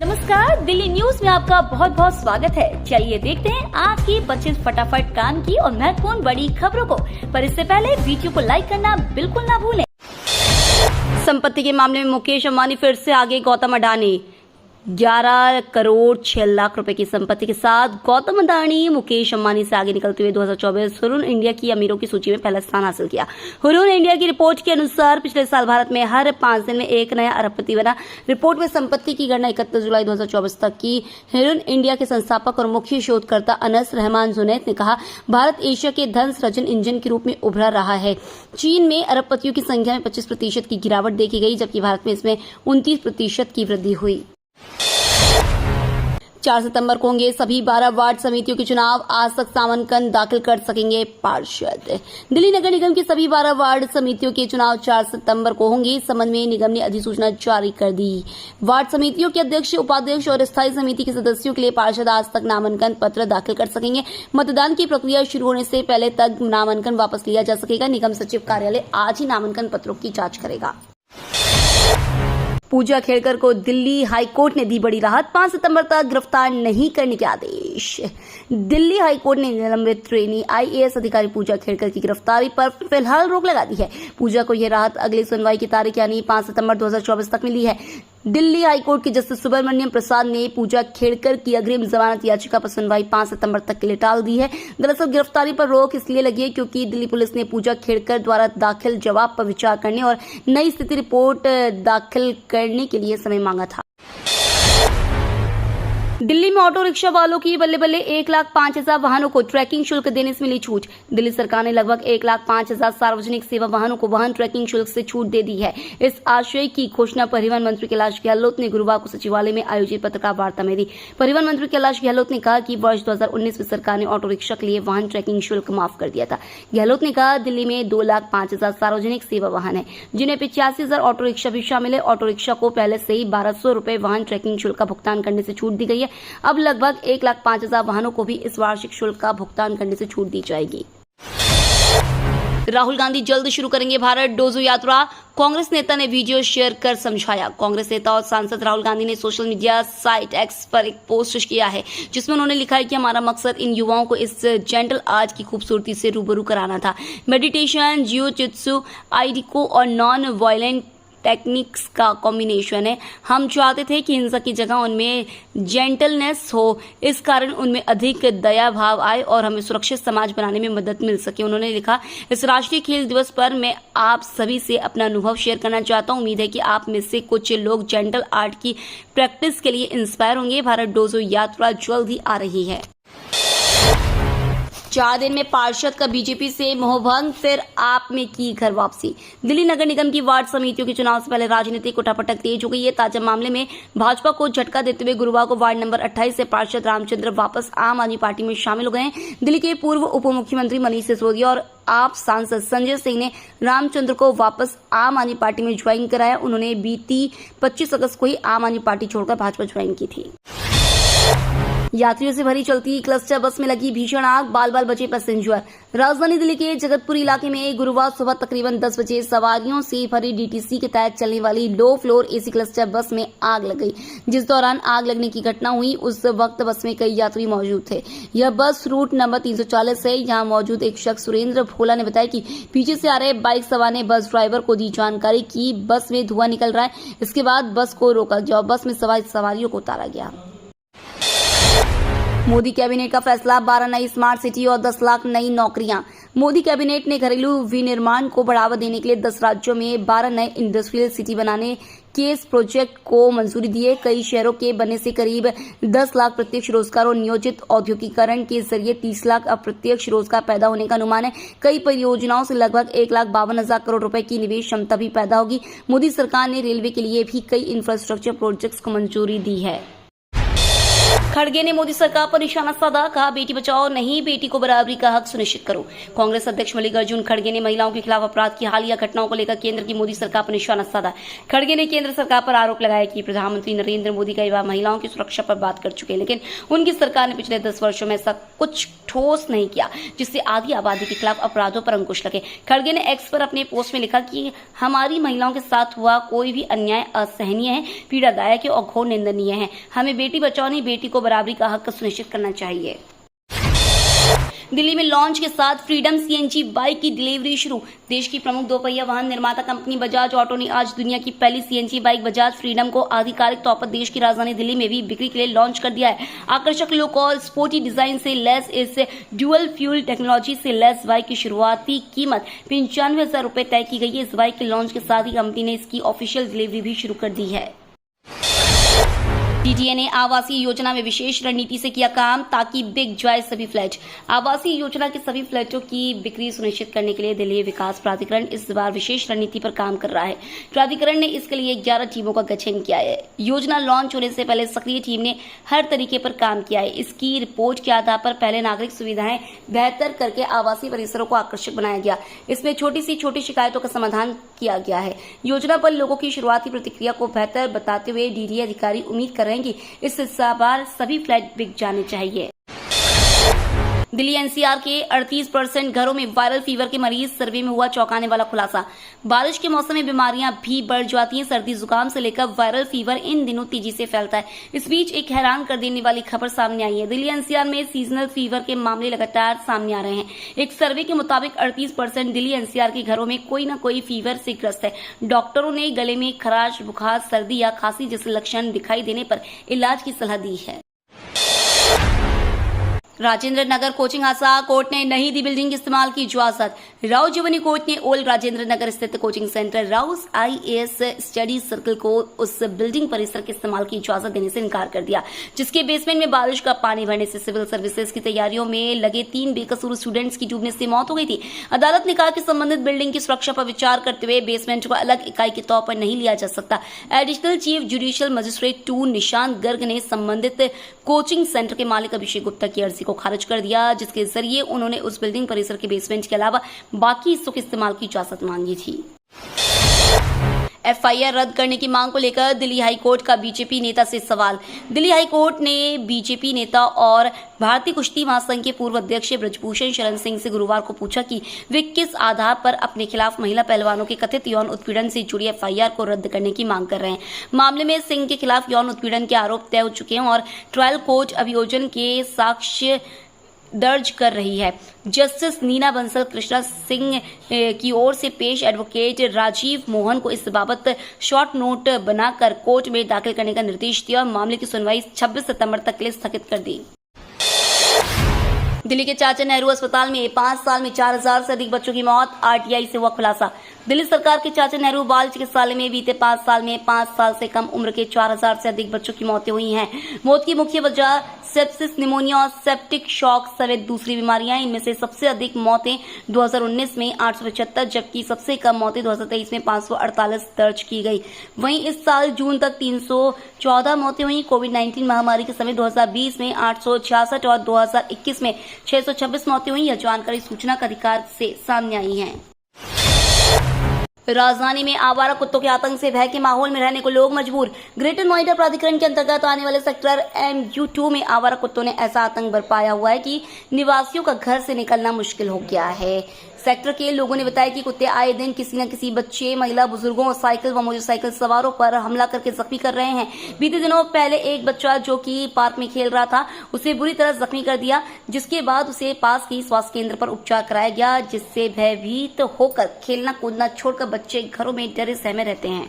नमस्कार, दिल्ली न्यूज में आपका बहुत बहुत स्वागत है। चलिए देखते हैं आज की 25 फटाफट काम की और महत्वपूर्ण बड़ी खबरों को। पर इससे पहले वीडियो को लाइक करना बिल्कुल ना भूलें। संपत्ति के मामले में मुकेश अंबानी फिर से आगे। गौतम अडानी 11 करोड़ 6 लाख रुपए की संपत्ति के साथ गौतम अडानी मुकेश अंबानी से आगे निकलते हुए 2024 हुरून इंडिया की अमीरों की सूची में पहला स्थान हासिल किया। हुरून इंडिया की रिपोर्ट के अनुसार पिछले साल भारत में हर 5 दिन में एक नया अरबपति बना। रिपोर्ट में संपत्ति की गणना 31 जुलाई 2024 तक की। हुरून इंडिया के संस्थापक और मुख्य शोधकर्ता अनस रहमान जुनैद ने कहा, भारत एशिया के धन सृजन इंजन के रूप में उभर रहा है। चीन में अरबपतियों की संख्या में 25% की गिरावट देखी गई, जबकि भारत में इसमें 29% की वृद्धि हुई। 4 सितंबर को होंगे सभी 12 वार्ड समितियों के चुनाव। आज तक नामांकन दाखिल कर सकेंगे पार्षद। दिल्ली नगर निगम की सभी 12 वार्ड समितियों के चुनाव 4 सितंबर को होंगे। इस संबंध में निगम ने अधिसूचना जारी कर दी। वार्ड समितियों के अध्यक्ष, उपाध्यक्ष और स्थायी समिति के सदस्यों के लिए पार्षद आज तक नामांकन पत्र दाखिल कर सकेंगे। मतदान की प्रक्रिया शुरू होने से पहले तक नामांकन वापस लिया जा सकेगा। निगम सचिव कार्यालय आज ही नामांकन पत्रों की जांच करेगा। पूजा खेड़कर को दिल्ली हाईकोर्ट ने दी बड़ी राहत। 5 सितंबर तक गिरफ्तार नहीं करने के आदेश। दिल्ली हाईकोर्ट ने निलंबित ट्रेनी आईएएस अधिकारी पूजा खेड़कर की गिरफ्तारी पर फिलहाल रोक लगा दी है। पूजा को यह राहत अगली सुनवाई की तारीख यानी 5 सितंबर 2024 तक मिली है। दिल्ली हाईकोर्ट के जस्टिस सुब्रमण्यम प्रसाद ने पूजा खेड़कर की अग्रिम जमानत याचिका पर सुनवाई 5 सितंबर तक के लिए टाल दी है। दरअसल गिरफ्तारी पर रोक इसलिए लगी है क्योंकि दिल्ली पुलिस ने पूजा खेड़कर द्वारा दाखिल जवाब पर विचार करने और नई स्थिति रिपोर्ट दाखिल करने के लिए समय मांगा था। दिल्ली में ऑटो रिक्शा वालों की बल्ले बल्ले 1,05,000 वाहनों को ट्रैकिंग शुल्क देने से मिली छूट। दिल्ली सरकार ने लगभग 1,05,000 सार्वजनिक सेवा वाहनों को वाहन ट्रैकिंग शुल्क से छूट दे दी है। इस आशय की घोषणा परिवहन मंत्री कैलाश गहलोत ने गुरुवार को सचिवालय में आयोजित पत्रकार वार्ता में दी। परिवहन मंत्री कैलाश गहलोत ने कहा कि वर्ष 2019 में सरकार ने ऑटो रिक्शा के लिए वाहन ट्रैकिंग शुल्क माफ कर दिया था। गहलोत ने कहा, दिल्ली में 2,05,000 सार्वजनिक सेवा वाहन है, जिन्हें 85,000 ऑटो रिक्शा भी शामिल है। ऑटो रिक्शा को पहले से ही 1,200 रुपए वाहन ट्रैकिंग शुल्क का भुगतान करने से छूट दी गई है। अब लगभग 1,05,000 वाहनों को भी इस वार्षिक शुल्क का भुगतान करने से छूट दी जाएगी। राहुल गांधी जल्द शुरू करेंगे भारत जोड़ो यात्रा। कांग्रेस नेता ने वीडियो शेयर कर समझाया। कांग्रेस नेता और सांसद राहुल गांधी ने सोशल मीडिया साइट एक्स पर एक पोस्ट किया है, जिसमें उन्होंने लिखा है कि हमारा मकसद इन युवाओं को इस जेंटल आर्ट की खूबसूरती से रूबरू कराना था। मेडिटेशन, जियो-चित्सु, आईडिको और नॉन वायलेंट टेक्निक्स का कॉम्बिनेशन है। हम चाहते थे कि हिंसा की जगह उनमें जेंटलनेस हो, इस कारण उनमें अधिक दया भाव आए और हमें सुरक्षित समाज बनाने में मदद मिल सके। उन्होंने लिखा, इस राष्ट्रीय खेल दिवस पर मैं आप सभी से अपना अनुभव शेयर करना चाहता हूं। उम्मीद है कि आप में से कुछ लोग जेंटल आर्ट की प्रैक्टिस के लिए इंस्पायर होंगे। भारत जोड़ो यात्रा जल्द ही आ रही है। 4 दिन में पार्षद का बीजेपी से मोहभंग, फिर आप में की घर वापसी। दिल्ली नगर निगम की वार्ड समितियों के चुनाव से पहले राजनीतिक उठापटक तेज हो गई है। ताजा मामले में भाजपा को झटका देते हुए गुरुवार को वार्ड नंबर 28 से पार्षद रामचंद्र वापस आम आदमी पार्टी में शामिल हो गए हैं। दिल्ली के पूर्व उप मुख्यमंत्री मनीष सिसोदिया और आप सांसद संजय सिंह ने रामचंद्र को वापस आम आदमी पार्टी में ज्वाइन कराया। उन्होंने बीती 25 अगस्त को ही आम आदमी पार्टी छोड़कर भाजपा ज्वाइन की थी। यात्रियों से भरी चलती क्लस्टर बस में लगी भीषण आग, बाल बाल बचे पैसेंजर। राजधानी दिल्ली के जगतपुरी इलाके में गुरुवार सुबह तकरीबन 10 बजे सवारियों से भरी डीटीसी के तहत चलने वाली लो फ्लोर एसी क्लस्टर बस में आग लग गई। जिस दौरान आग लगने की घटना हुई, उस वक्त बस में कई यात्री मौजूद थे। यह बस रूट नंबर 340 है। यहाँ मौजूद एक शख्स सुरेंद्र भोला ने बताया कि पीछे से आ रहे बाइक सवार ने बस ड्राइवर को दी जानकारी कि बस में धुआं निकल रहा है। इसके बाद बस को रोका गया और बस में सवार सवारियों को उतारा गया। मोदी कैबिनेट का फैसला, 12 नई स्मार्ट सिटी और 10 लाख नई नौकरियां। मोदी कैबिनेट ने घरेलू विनिर्माण को बढ़ावा देने के लिए 10 राज्यों में 12 नए इंडस्ट्रियल सिटी बनाने के इस प्रोजेक्ट को मंजूरी दी है। कई शहरों के बनने से करीब 10 लाख प्रत्यक्ष रोजगार और नियोजित औद्योगिकरण के जरिए 30 लाख अप्रत्यक्ष रोजगार पैदा होने का अनुमान है। कई परियोजनाओं से लगभग 1,52,000 करोड़ रुपए की निवेश क्षमता भी पैदा होगी। मोदी सरकार ने रेलवे के लिए भी कई इंफ्रास्ट्रक्चर प्रोजेक्ट्स को मंजूरी दी है। खड़गे ने मोदी सरकार पर निशाना साधा, कहा बेटी बचाओ नहीं, बेटी को बराबरी का हक सुनिश्चित करो। कांग्रेस अध्यक्ष मल्लिकार्जुन खड़गे ने महिलाओं के खिलाफ अपराध की हालिया घटनाओं को लेकर केंद्र की मोदी सरकार पर निशाना साधा। खड़गे ने केंद्र सरकार पर आरोप लगाया कि प्रधानमंत्री नरेंद्र मोदी कई बार महिलाओं की सुरक्षा पर बात कर चुके हैं, लेकिन उनकी सरकार ने पिछले 10 वर्षों में ऐसा कुछ ठोस नहीं किया, जिससे आधी आबादी के खिलाफ अपराधों पर अंकुश लगे। खड़गे ने एक्स पर अपने पोस्ट में लिखा कि हमारी महिलाओं के साथ हुआ कोई भी अन्याय असहनीय है, पीड़ादायक है और घोर निंदनीय है। हमें बेटी बचाओ नहीं, बेटी को बराबरी का हक सुनिश्चित करना चाहिए। दिल्ली में लॉन्च के साथ फ्रीडम सीएनजी बाइक की डिलीवरी शुरू। देश की प्रमुख दोपहिया वाहन निर्माता कंपनी बजाज ऑटो ने आज दुनिया की पहली सीएनजी बाइक बजाज फ्रीडम को आधिकारिक तौर पर देश की राजधानी दिल्ली में भी बिक्री के लिए लॉन्च कर दिया है। आकर्षक लुक और स्पोर्टी डिजाइन से लैस इस ड्यूअल फ्यूल टेक्नोलॉजी से लैस बाइक की शुरुआती कीमत 95,000 रुपए तय की गई है। इस बाइक के लॉन्च के साथ ही कंपनी ने इसकी ऑफिशियल डिलीवरी भी शुरू कर दी है। डीडीए ने आवासीय योजना में विशेष रणनीति से किया काम ताकि बिक जाए सभी फ्लैट। आवासीय योजना के सभी फ्लैटों की बिक्री सुनिश्चित करने के लिए दिल्ली विकास प्राधिकरण इस बार विशेष रणनीति पर काम कर रहा है। प्राधिकरण ने इसके लिए 11 टीमों का गठन किया है। योजना लॉन्च होने से पहले सक्रिय टीम ने हर तरीके पर काम किया है। इसकी रिपोर्ट के आधार पर पहले नागरिक सुविधाएं बेहतर करके आवासीय परिसरों को आकर्षक बनाया गया। इसमें छोटी शिकायतों का समाधान किया गया है। योजना पर लोगों की शुरुआती प्रतिक्रिया को बेहतर बताते हुए डीडीए अधिकारी उम्मीद कर रहे हैं कि इस बार सभी फ्लैट बिक जाने चाहिए। दिल्ली एनसीआर के 38% घरों में वायरल फीवर के मरीज, सर्वे में हुआ चौंकाने वाला खुलासा। बारिश के मौसम में बीमारियां भी बढ़ जाती हैं। सर्दी जुकाम से लेकर वायरल फीवर इन दिनों तेजी से फैलता है। इस बीच एक हैरान कर देने वाली खबर सामने आई है। दिल्ली एनसीआर में सीजनल फीवर के मामले लगातार सामने आ रहे हैं। एक सर्वे के मुताबिक 38% दिल्ली एनसीआर के घरों में कोई न कोई फीवर से ग्रस्त है। डॉक्टरों ने गले में खराश, बुखार, सर्दी या खांसी जैसे लक्षण दिखाई देने पर इलाज की सलाह दी है। राजेंद्र नगर कोचिंग हादसा, कोर्ट ने नहीं दी बिल्डिंग इस्तेमाल की इजाजत। राव जीवनी कोर्ट ने ओल्ड राजेंद्र नगर स्थित coaching centre Rouse IAS study circle को उस बिल्डिंग परिसर के इस्तेमाल की इजाजत देने से इनकार कर दिया, जिसके बेसमेंट में बारिश का पानी भरने से सिविल सर्विसेज की तैयारियों में लगे 3 बेकसूर स्टूडेंट्स की डूबने से मौत हो गई थी। अदालत ने कहा कि संबंधित बिल्डिंग की सुरक्षा पर विचार करते हुए बेसमेंट को अलग इकाई के तौर पर नहीं लिया जा सकता। Additional chief judicial magistrate 2 Nishant Garg ने संबंधित कोचिंग सेंटर के मालिक अभिषेक गुप्ता की अर्जी को खारिज कर दिया, जिसके जरिए उन्होंने उस बिल्डिंग परिसर के बेसमेंट के अलावा बाकी हिस्सों के इस्तेमाल की इजाजत मांगी थी। एफआईआर रद्द करने की मांग को लेकर दिल्ली हाईकोर्ट का बीजेपी नेता से सवाल। दिल्ली हाईकोर्ट ने बीजेपी नेता और भारतीय कुश्ती महासंघ के पूर्व अध्यक्ष ब्रजभूषण शरण सिंह से गुरुवार को पूछा कि वे किस आधार पर अपने खिलाफ महिला पहलवानों के कथित यौन उत्पीड़न से जुड़ी एफआईआर को रद्द करने की मांग कर रहे हैं। मामले में सिंह के खिलाफ यौन उत्पीड़न के आरोप तय हो चुके हैं और ट्रायल कोर्ट अभियोजन के साक्ष्य दर्ज कर रही है। जस्टिस नीना बंसल कृष्णा सिंह की ओर से पेश एडवोकेट राजीव मोहन को इस बाबत शॉर्ट नोट बनाकर कोर्ट में दाखिल करने का निर्देश दिया और मामले की सुनवाई 26 सितंबर तक के लिए स्थगित कर दी। दिल्ली के चाचा नेहरू अस्पताल में 5 साल में 4000 से अधिक बच्चों की मौत, आरटीआई से हुआ खुलासा। दिल्ली सरकार के चाचा नेहरू बाल चिकित्सालय में बीते 5 साल में 5 साल से कम उम्र के 4000 से अधिक बच्चों की मौतें हुई हैं। मौत की मुख्य वजह सेप्सिस, निमोनिया और सेप्टिक शॉक समेत दूसरी बीमारियां। इनमें से सबसे अधिक मौतें 2019 में 875, जबकि सबसे कम मौतें 2023 में 548 दर्ज की गई। वहीं इस साल जून तक 314 मौतें हुई। कोविड-19 महामारी के समय 2020 में 866 और 2021 में 626 मौतें हुई। यह जानकारी सूचना का अधिकार से सामने आई है। राजधानी में आवारा कुत्तों के आतंक से भय के माहौल में रहने को लोग मजबूर। ग्रेटर नोएडा प्राधिकरण के अंतर्गत आने वाले सेक्टर MU2 में आवारा कुत्तों ने ऐसा आतंक बरपाया हुआ है कि निवासियों का घर से निकलना मुश्किल हो गया है। सेक्टर के लोगों ने बताया कि कुत्ते आए दिन किसी न किसी बच्चे, महिला, बुजुर्गों और साइकिल व मोटरसाइकिल सवारों पर हमला करके जख्मी कर रहे हैं। बीते दिनों पहले एक बच्चा जो कि पार्क में खेल रहा था, उसे बुरी तरह जख्मी कर दिया, जिसके बाद उसे पास के स्वास्थ्य केंद्र पर उपचार कराया गया, जिससे भयभीत होकर खेलना कूदना छोड़कर बच्चे घरों में डरे सहमे रहते हैं।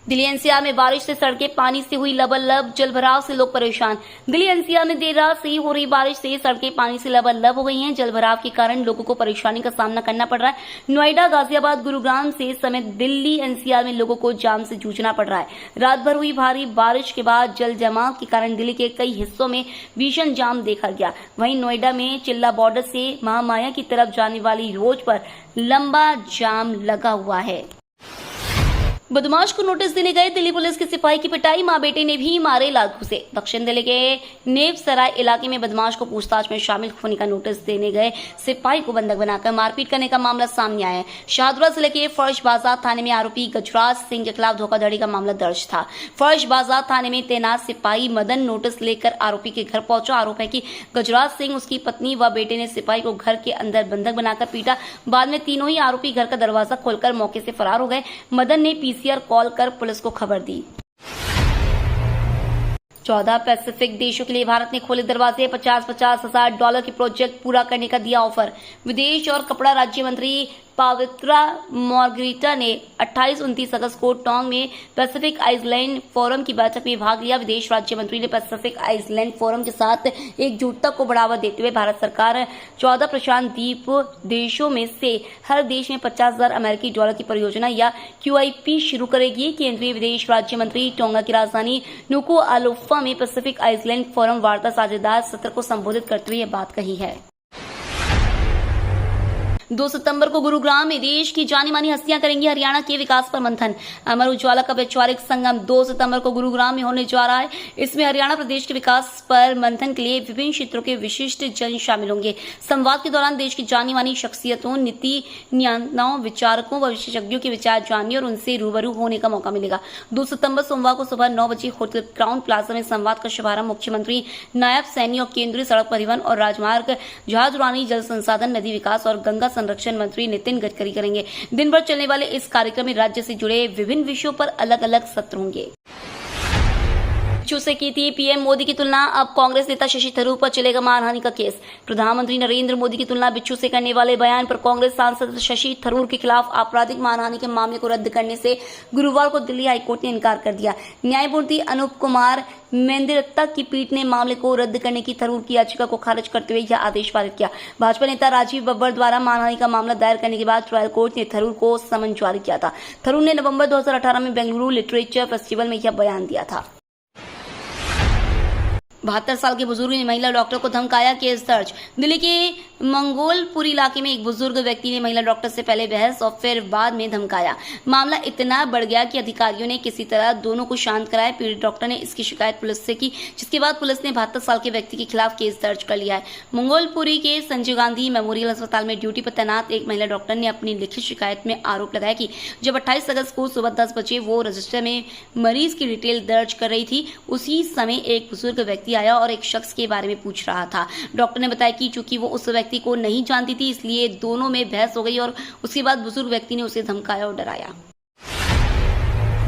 दिल्ली एनसीआर में बारिश से सड़कें पानी से हुई लबालब, जलभराव से लोग परेशान। दिल्ली एनसीआर में देर रात से ही हो रही बारिश से सड़कें पानी से लबालब हो गई हैं। जलभराव के कारण लोगों को परेशानी का सामना करना पड़ रहा है। नोएडा, गाजियाबाद, गुरुग्राम से समेत दिल्ली एनसीआर में लोगों को जाम से जूझना पड़ रहा है। रात भर हुई भारी बारिश के बाद जल जमाव के कारण दिल्ली के कई हिस्सों में भीषण जाम देखा गया। वहीं नोएडा में चिल्ला बॉर्डर से महामाया की तरफ जाने वाली रोड पर लंबा जाम लगा हुआ है। बदमाश को नोटिस देने गए दिल्ली पुलिस के सिपाही की पिटाई, मां बेटे ने भी मारे लाल घुसे। दक्षिण दिल्ली के नेवसराय इलाके में बदमाश को पूछताछ में शामिल होने का नोटिस देने गए सिपाही को बंधक बनाकर मारपीट करने का मामला सामने आया है। शाहदरा जिले के फर्श बाजार थाने में आरोपी गजराज सिंह के खिलाफ धोखाधड़ी का मामला दर्ज था। फर्श बाजार थाने में तैनात सिपाही मदन नोटिस लेकर आरोपी के घर पहुंचा। आरोप है कि गजराज सिंह, उसकी पत्नी व बेटे ने सिपाही को घर के अंदर बंधक बनाकर पीटा। बाद में तीनों ही आरोपी घर का दरवाजा खोलकर मौके से फरार हो गए। मदन ने पीसीआर कॉल कर पुलिस को खबर दी। 14 पैसिफिक देशों के लिए भारत ने खोले दरवाजे, $50,000 के प्रोजेक्ट पूरा करने का दिया ऑफर। विदेश और कपड़ा राज्य मंत्री पवित्रा मार्गरीटा ने 28-29 अगस्त को टोंग में पैसिफिक आइलैंड फोरम की बैठक में भाग लिया। विदेश राज्य मंत्री ने पैसिफिक आइलैंड फोरम के साथ एकजुटता को बढ़ावा देते हुए भारत सरकार 14 प्रशांत द्वीप देशों में से हर देश में $50,000 की परियोजना या QIP शुरू करेगी। केंद्रीय विदेश राज्य मंत्री टोंगा की राजधानी नुकुआलोफा में पैसिफिक आइलैंड फोरम वार्ता साझेदार सत्र को संबोधित करते हुए यह बात कही है। 2 सितंबर को गुरुग्राम में देश की जानी मानी हस्तियां करेंगी हरियाणा के विकास पर मंथन। अमर उजाला का वैचारिक संगम 2 सितंबर को गुरुग्राम में होने जा रहा है। इसमें हरियाणा प्रदेश के विकास पर मंथन के लिए विभिन्न क्षेत्रों के विशिष्ट जन शामिल होंगे। संवाद के दौरान देश की जानी मानी शख्सियतों, नीति नियंताओं, विचारकों व विशेषज्ञों के विचार जानने और उनसे रूबरू होने का मौका मिलेगा। 2 सितंबर सोमवार को सुबह 9 बजे होटल क्राउन प्लाजा में संवाद का शुभारंभ मुख्यमंत्री, नायब सैनी और केंद्रीय सड़क परिवहन और राजमार्ग, जहाज उड़ानी, जल संसाधन, नदी विकास और गंगा संरक्षण मंत्री नितिन गडकरी करेंगे। दिन भर चलने वाले इस कार्यक्रम में राज्य से जुड़े विभिन्न विषयों पर अलग अलग सत्र होंगे। बिच्छू से की थी पीएम मोदी की तुलना, अब कांग्रेस नेता शशि थरूर पर चलेगा मानहानि का केस। प्रधानमंत्री नरेंद्र मोदी की तुलना बिच्छू से करने वाले बयान पर कांग्रेस सांसद शशि थरूर के खिलाफ आपराधिक मानहानि के मामले को रद्द करने से गुरुवार को दिल्ली हाईकोर्ट ने इनकार कर दिया। न्यायमूर्ति अनूप कुमार मेंदिरत्ता की पीठ ने मामले को रद्द करने की थरूर की याचिका को खारिज करते हुए यह आदेश पारित किया। भाजपा नेता राजीव बब्बर द्वारा मानहानि का मामला दायर करने के बाद ट्रायल कोर्ट ने थरूर को समन जारी किया था। थरूर ने नवंबर 2018 में बेंगलुरु लिटरेचर फेस्टिवल में यह बयान दिया था। 72 साल के बुजुर्ग ने महिला डॉक्टर को धमकाया, केस दर्ज। दिल्ली के मंगोलपुरी इलाके में एक बुजुर्ग व्यक्ति ने महिला डॉक्टर से पहले बहस और फिर बाद में धमकाया। मामला इतना बढ़ गया कि अधिकारियों ने किसी तरह दोनों को शांत कराया। पीड़ित डॉक्टर ने इसकी शिकायत पुलिस से की, जिसके बाद पुलिस ने 72 साल के व्यक्ति के खिलाफ केस दर्ज कर लिया है। मंगोलपुरी के संजय गांधी मेमोरियल अस्पताल में ड्यूटी पर तैनात एक महिला डॉक्टर ने अपनी लिखित शिकायत में आरोप लगाया कि जब 28 अगस्त को सुबह 10 बजे वो रजिस्टर में मरीज की डिटेल दर्ज कर रही थी, उसी समय एक बुजुर्ग व्यक्ति आया और एक शख्स के बारे में पूछ रहा था। डॉक्टर ने बताया कि चूंकि वो उस व्यक्ति को नहीं जानती थी, इसलिए दोनों में बहस हो गई और उसके बाद बुजुर्ग व्यक्ति ने उसे धमकाया और डराया।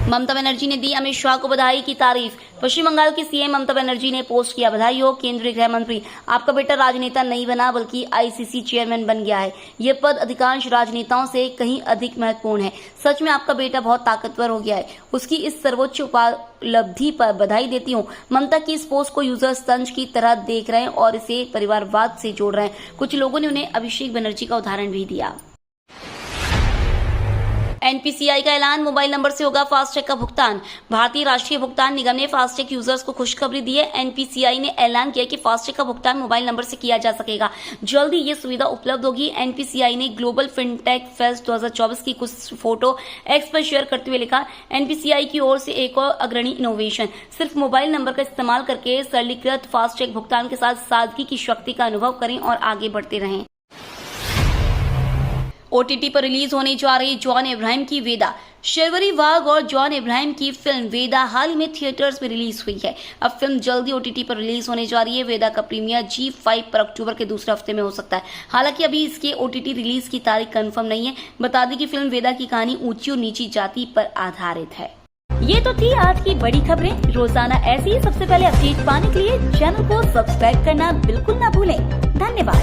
ममता बनर्जी ने दी अमित शाह को बधाई की तारीफ। पश्चिम बंगाल की सीएम ममता बनर्जी ने पोस्ट किया, बधाई हो केंद्रीय गृह मंत्री, आपका बेटा राजनेता नहीं बना बल्कि आईसीसी चेयरमैन बन गया है। यह पद अधिकांश राजनेताओं से कहीं अधिक महत्वपूर्ण है। सच में आपका बेटा बहुत ताकतवर हो गया है। उसकी इस सर्वोच्च उपलब्धि पर बधाई देती हूँ। ममता की इस पोस्ट को यूजर्स तंज की तरह देख रहे हैं और इसे परिवारवाद से जोड़ रहे हैं। कुछ लोगों ने उन्हें अभिषेक बनर्जी का उदाहरण भी दिया। एनपीसीआई का ऐलान, मोबाइल नंबर से होगा फास्टैग का भुगतान। भारतीय राष्ट्रीय भुगतान निगम ने फास्टैग यूजर्स को खुशखबरी दी है। एनपीसीआई ने ऐलान किया कि फास्टैग का भुगतान मोबाइल नंबर से किया जा सकेगा। जल्द ही ये सुविधा उपलब्ध होगी। एनपीसीआई ने ग्लोबल फिनटेक फेस्ट 2024 की कुछ फोटो एक्स पर शेयर करते हुए लिखा, एनपीसीआई की ओर से एक और अग्रणी इनोवेशन, सिर्फ मोबाइल नंबर का इस्तेमाल करके सरलीकृत फास्टैग भुगतान के साथ सादगी की शक्ति का अनुभव करें और आगे बढ़ते रहें। ओटीटी पर रिलीज होने जा रही जॉन अब्राहम की वेदा। शर्वरी वाघ और जॉन अब्राहम की फिल्म वेदा हाल ही में थिएटर्स में रिलीज हुई है। अब फिल्म जल्दी ओटीटी पर रिलीज होने जा रही है। वेदा का प्रीमियर G5 पर अक्टूबर के दूसरे हफ्ते में हो सकता है। हालांकि अभी इसके ओटीटी रिलीज की तारीख कंफर्म नहीं है। बता दें कि फिल्म वेदा की कहानी ऊंची और नीची जाति पर आधारित है। ये तो थी आज की बड़ी खबरें। रोजाना ऐसी ही सबसे पहले अपडेट पाने के लिए चैनल को सब्सक्राइब करना बिल्कुल ना भूलें। धन्यवाद।